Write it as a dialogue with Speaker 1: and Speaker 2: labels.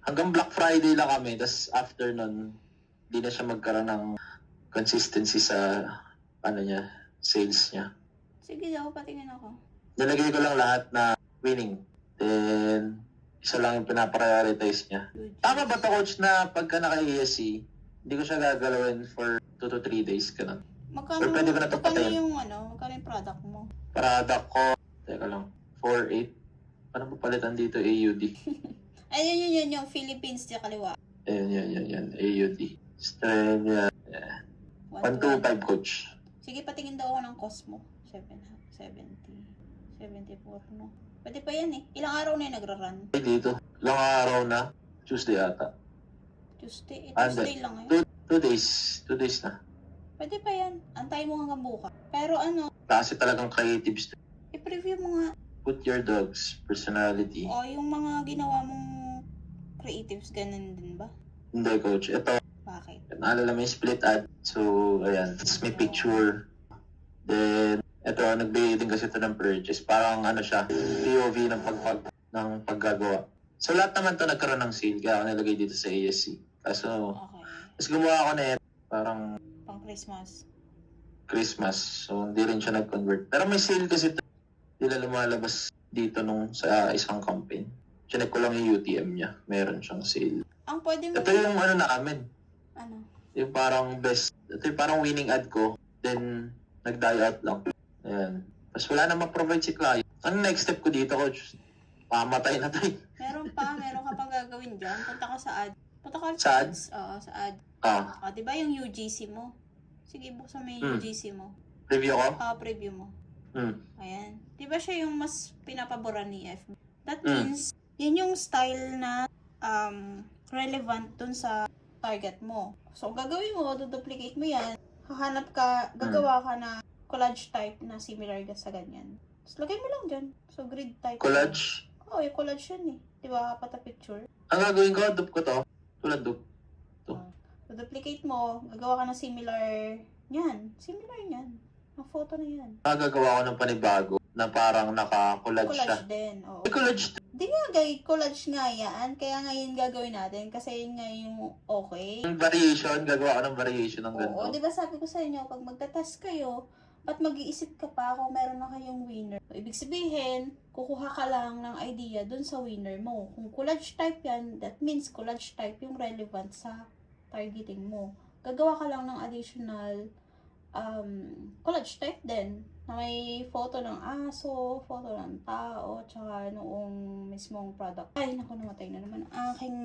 Speaker 1: Hanggang Black Friday lang kami, tapos after nun, hindi na siya magkaroon ng consistency sa sales niya.
Speaker 2: Sige daw, patingin ako.
Speaker 1: Nilagay ko lang lahat na winning. Then, isa lang yung pinaprioritize niya. Tama ba to, coach, na pagka naka-ESC, hindi ko siya gagalawin for 2 to 3 days ka na?
Speaker 2: Magkano,
Speaker 1: pwede ko na ito
Speaker 2: magkano
Speaker 1: patayin?
Speaker 2: magkano yung product mo?
Speaker 1: Product ko, teka lang, 4.8. Paano ba palitan dito AUD?
Speaker 2: Ayun, yung Philippines di kaliwa.
Speaker 1: Ayun, AUD. Australia. Yeah. 125, coach.
Speaker 2: Sige, patingin daw ako ng cost mo. 70. 74, no? Pwede pa yan eh. Ilang araw na yung nagra-run?
Speaker 1: Ay, dito. Ilang araw na? Tuesday ata.
Speaker 2: Tuesday?
Speaker 1: Ah,
Speaker 2: Tuesday lang ngayon.
Speaker 1: 2 days. 2 days na.
Speaker 2: Pwede pa yan. Antay mo hanggang bukas. Pero ano,
Speaker 1: Kasi talagang creatives.
Speaker 2: i-preview mo nga.
Speaker 1: Put your dog's personality.
Speaker 2: O, yung mga ginawa mong creatives, ganun din ba?
Speaker 1: Hindi, coach. Ito,
Speaker 2: Bakit?
Speaker 1: naalala mo yung split ad. So, ayan. It's may picture. Then, ito, nagbigay din kasi ito ng purchase. Parang siya, POV ng paggagawa. So, lahat naman to nagkaroon ng sale. Kaya ako nilagay dito sa ASC. Kaso,
Speaker 2: Okay.
Speaker 1: mas gumawa ako na parang
Speaker 2: Pang Christmas.
Speaker 1: Christmas. So, hindi rin siya nag-convert. Pero may sale kasi ito. Hindi na lumalabas dito sa isang campaign. Chinek ko lang yung UTM niya. Meron siyang sale.
Speaker 2: Ang pwede mo...
Speaker 1: Ito yung namin.
Speaker 2: Ano?
Speaker 1: Yung parang ito yung parang winning ad ko. Then, nag-die out lang. Ayan. Tapos wala na ma-provide si client. Ano next step ko dito, coach? Pamatay na tayo.
Speaker 2: Meron ka pang gagawin dyan. Punta ka sa ad. Punta ka
Speaker 1: Sa ad?
Speaker 2: Oo, sa ad.
Speaker 1: Ah,
Speaker 2: Di ba yung UGC mo? Sige, buksan mo yung UGC mo.
Speaker 1: review ko?
Speaker 2: Preview mo. Ayan. Di ba siya yung mas pinapaboran ni FB? That means, yun yung style na relevant dun sa target mo. So, gagawin mo, duplicate mo yan. Gagawa ka na collage type na similar sa ganyan. Tapos lagay mo lang dyan. So, grid type.
Speaker 1: Collage?
Speaker 2: Oo, yung collage yun eh. Di ba, pata picture?
Speaker 1: Ang gagawin ko, dupe ko to. Tulad dupe.
Speaker 2: So, duplicate mo, gagawa ka ng similar yan. Similar yan. Ang photo na yan.
Speaker 1: Gagawa ko ng panibago na parang naka-collage siya.
Speaker 2: Collage din, oo.
Speaker 1: May collage
Speaker 2: Di nga, collage nga yan. Kaya ngayon gagawin natin kasi yun nga yung okay.
Speaker 1: Yung variation, gagawa ko ng variation ng ganito.
Speaker 2: Oo, di ba sabi ko sa inyo, pag magta-test kayo, ba't mag-iisip ka pa kung meron na kayong winner? So, ibig sabihin, kukuha ka lang ng idea dun sa winner mo. Kung collage type yan, that means collage type yung relevant sa targeting mo. Gagawa ka lang ng additional collage type din na may photo ng aso, photo ng tao, tsaka noong mismong product. Ay, naku, namatay na naman ang aking